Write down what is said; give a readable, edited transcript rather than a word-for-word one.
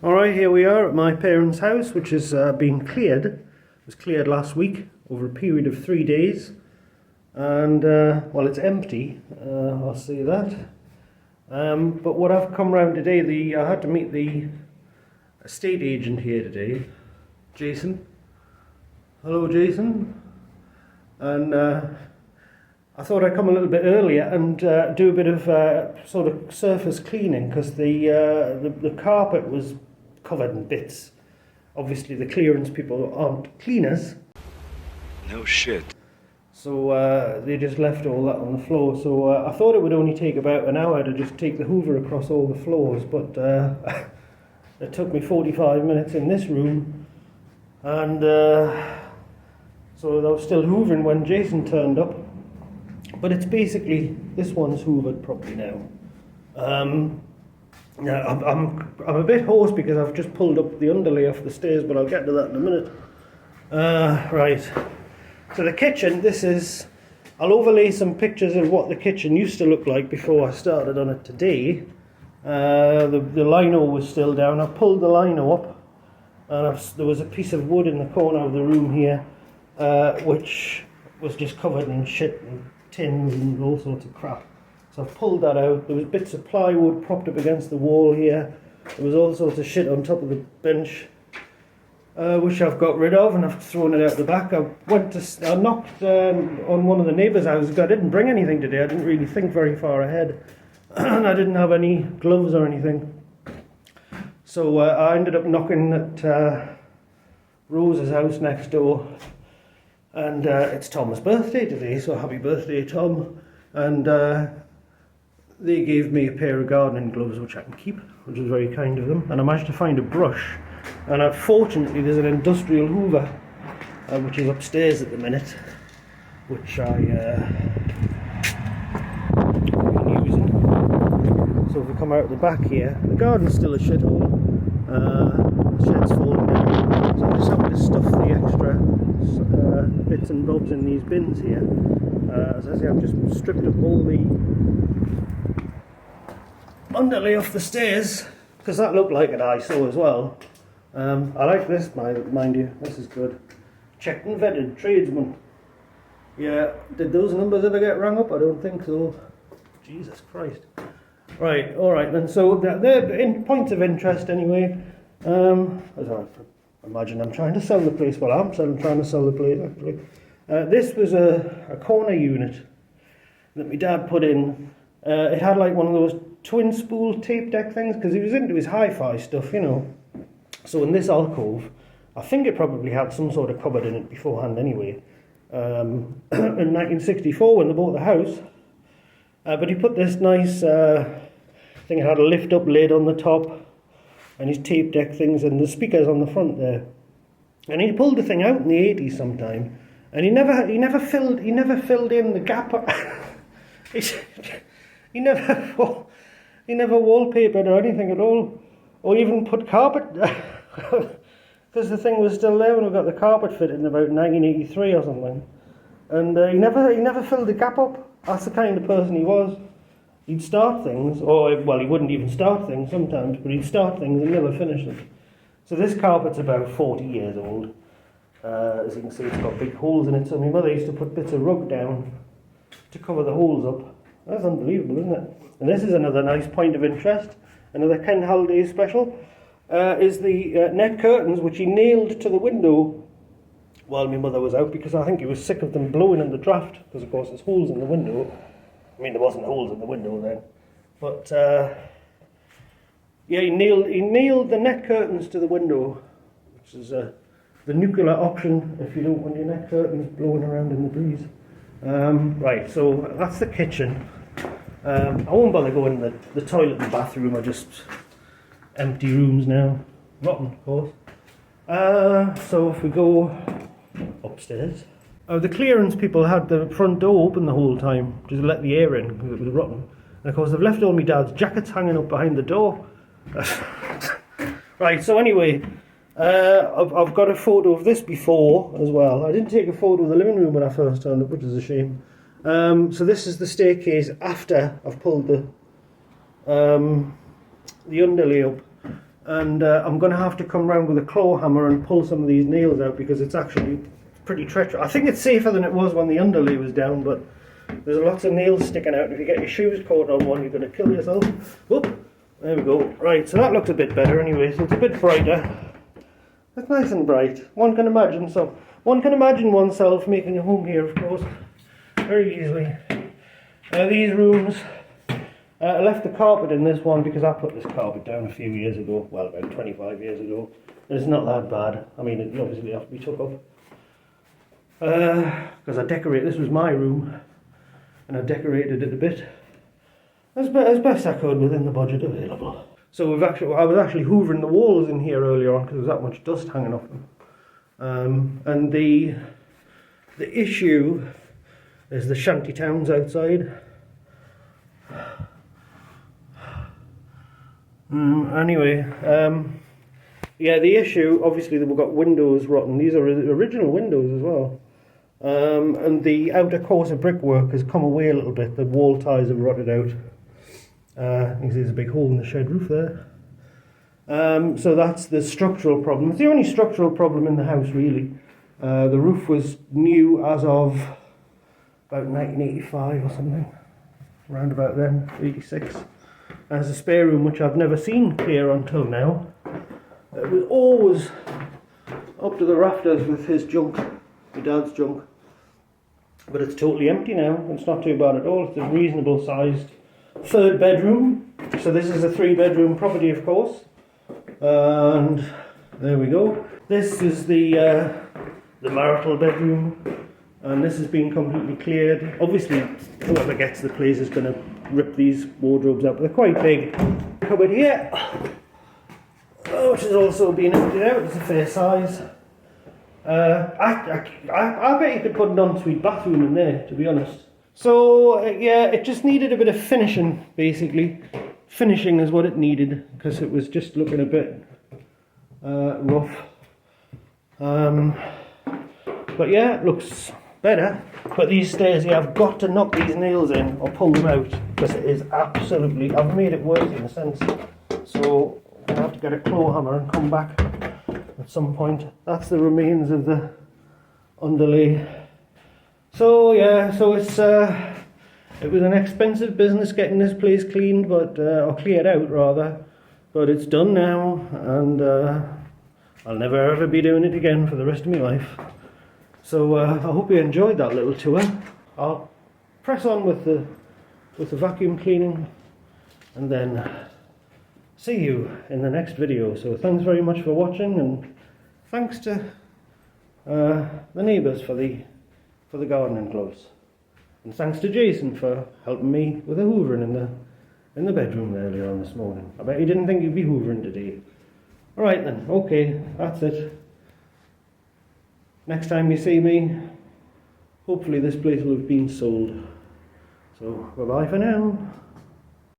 Alright, here we are at my parents' house, which has been cleared. It was cleared last week over a period of 3 days. And, well, it's empty, I'll say that. But what I've come round today, I had to meet the estate agent here today, Jason. Hello, Jason. And I thought I'd come a little bit earlier and do a bit of sort of surface cleaning, because the carpet was covered in bits. Obviously the clearance people aren't cleaners. No shit. So they just left all that on the floor. So I thought it would only take about an hour to just take the hoover across all the floors, but it took me 45 minutes in this room, and so I was still hoovering when Jason turned up. But it's basically, this one's hoovered properly now. Yeah, I'm a bit hoarse because I've just pulled up the underlay off the stairs, but I'll get to that in a minute. Right, so the kitchen, I'll overlay some pictures of what the kitchen used to look like before I started on it today. The lino was still down. I pulled the lino up, and there was a piece of wood in the corner of the room here, which was just covered in shit and tins and all sorts of crap. So I've pulled that out. There was bits of plywood propped up against the wall here. There was all sorts of shit on top of the bench, which I've got rid of, and I've thrown it out the back. I knocked on one of the neighbours' houses. I didn't bring anything today. I didn't really think very far ahead. And I didn't have any gloves or anything. So I ended up knocking at Rose's house next door. And it's Tom's birthday today, so happy birthday, Tom. And they gave me a pair of gardening gloves, which I can keep, which was very kind of them. And I managed to find a brush. And fortunately, there's an industrial hoover, which is upstairs at the minute, which I've been using. So if we come out the back here, the garden's still a shithole. The shed's fallen down. So I'm just having to stuff the extra bits and bobs in these bins here. As I say, I've just stripped up all the underlay off the stairs, because that looked like an eyesore as well. I like this, mind you, this is good. Checked and vetted tradesman. Yeah, did those numbers ever get rung up? I don't think so. Jesus Christ. Right, alright then, so they're in points of interest anyway. As I imagine I'm trying to sell the place. Well, I'm trying to sell the place actually. This was a corner unit that my dad put in. It had like one of those twin spool tape deck things, because he was into his hi-fi stuff, you know. So in this alcove, I think it probably had some sort of cupboard in it beforehand anyway, in 1964 when they bought the house. But he put this nice thing. It had a lift-up lid on the top, and his tape deck things, and the speakers on the front there. And he pulled the thing out in the 80s sometime, and he never filled in the gap. He never wallpapered or anything at all, or even put carpet, because the thing was still there when we got the carpet fitted in about 1983 or something. And he never filled the gap up. That's the kind of person he was. He'd start things, or well, he wouldn't even start things sometimes, but he'd start things and never finish them. So this carpet's about 40 years old. As you can see, it's got big holes in it. So my mother used to put bits of rug down to cover the holes up. That's unbelievable, isn't it? And this is another nice point of interest. Another Ken Halliday special is the net curtains, which he nailed to the window while my mother was out, because I think he was sick of them blowing in the draft, because of course there's holes in the window. I mean, there wasn't holes in the window then, but yeah, he nailed the net curtains to the window, which is the nuclear option if you don't want your net curtains blowing around in the breeze. Right, so that's the kitchen. I won't bother going to the toilet and bathroom are just empty rooms now. Rotten, of course. So if we go upstairs. The clearance people had the front door open the whole time, just to let the air in, because it was rotten. And of course they've left all my dad's jackets hanging up behind the door. Right, so anyway, I've got a photo of this before as well. I didn't take a photo of the living room when I first turned up, which is a shame. So this is the staircase after I've pulled the underlay up. and I'm going to have to come round with a claw hammer and pull some of these nails out because it's actually pretty treacherous. I think it's safer than it was when the underlay was down, but there's lots of nails sticking out. If you get your shoes caught on one, you're going to kill yourself. Whoop, there we go. Right, so that looks a bit better anyway, so it's a bit brighter. It's nice and bright. One can imagine oneself making a home here, of course, very easily. These rooms, I left the carpet in this one because I put this carpet down a few years ago, well, about 25 years ago. It's not that bad. I mean, it obviously has to be took up. Because this was my room, and I decorated it a bit as best I could within the budget available. So I was actually hoovering the walls in here earlier on because there was that much dust hanging off them. And the issue is the shanty towns outside. Yeah, the issue, obviously we've got windows rotten. These are original windows as well. And the outer course of brickwork has come away a little bit. The wall ties have rotted out. You can see there's a big hole in the shed roof there. So that's the structural problem. It's the only structural problem in the house, really. The roof was new as of about 1985 or something. Around about then, 86. There's a spare room which I've never seen clear until now. It was always up to the rafters with his junk, my dad's junk. But it's totally empty now. It's not too bad at all. It's a reasonable sized third bedroom. So this is a 3-bedroom property, of course. And there we go. This is the marital bedroom. And this has been completely cleared. Obviously, whoever gets the place is going to rip these wardrobes up. They're quite big. Cupboard here, which has also been emptied out. It's a fair size. I bet you could put an ensuite bathroom in there, to be honest. So yeah, it just needed a bit of finishing, basically. Finishing is what it needed, because it was just looking a bit rough. But yeah, it looks better. But these stairs here, I've got to knock these nails in or pull them out, because it is absolutely, I've made it work in a sense. So I'm going to have to get a claw hammer and come back at some point. That's the remains of the underlay. So yeah, so it was an expensive business getting this place cleaned, but or cleared out rather. But it's done now, and I'll never ever be doing it again for the rest of my life. So I hope you enjoyed that little tour. I'll press on with the vacuum cleaning, and then see you in the next video. So thanks very much for watching, and thanks to the neighbours for the gardening gloves, and thanks to Jason for helping me with the hoovering in the bedroom earlier on this morning. I bet you didn't think you'd be hoovering today. All right then, okay, that's it. Next time you see me, hopefully this place will have been sold. So bye bye for now.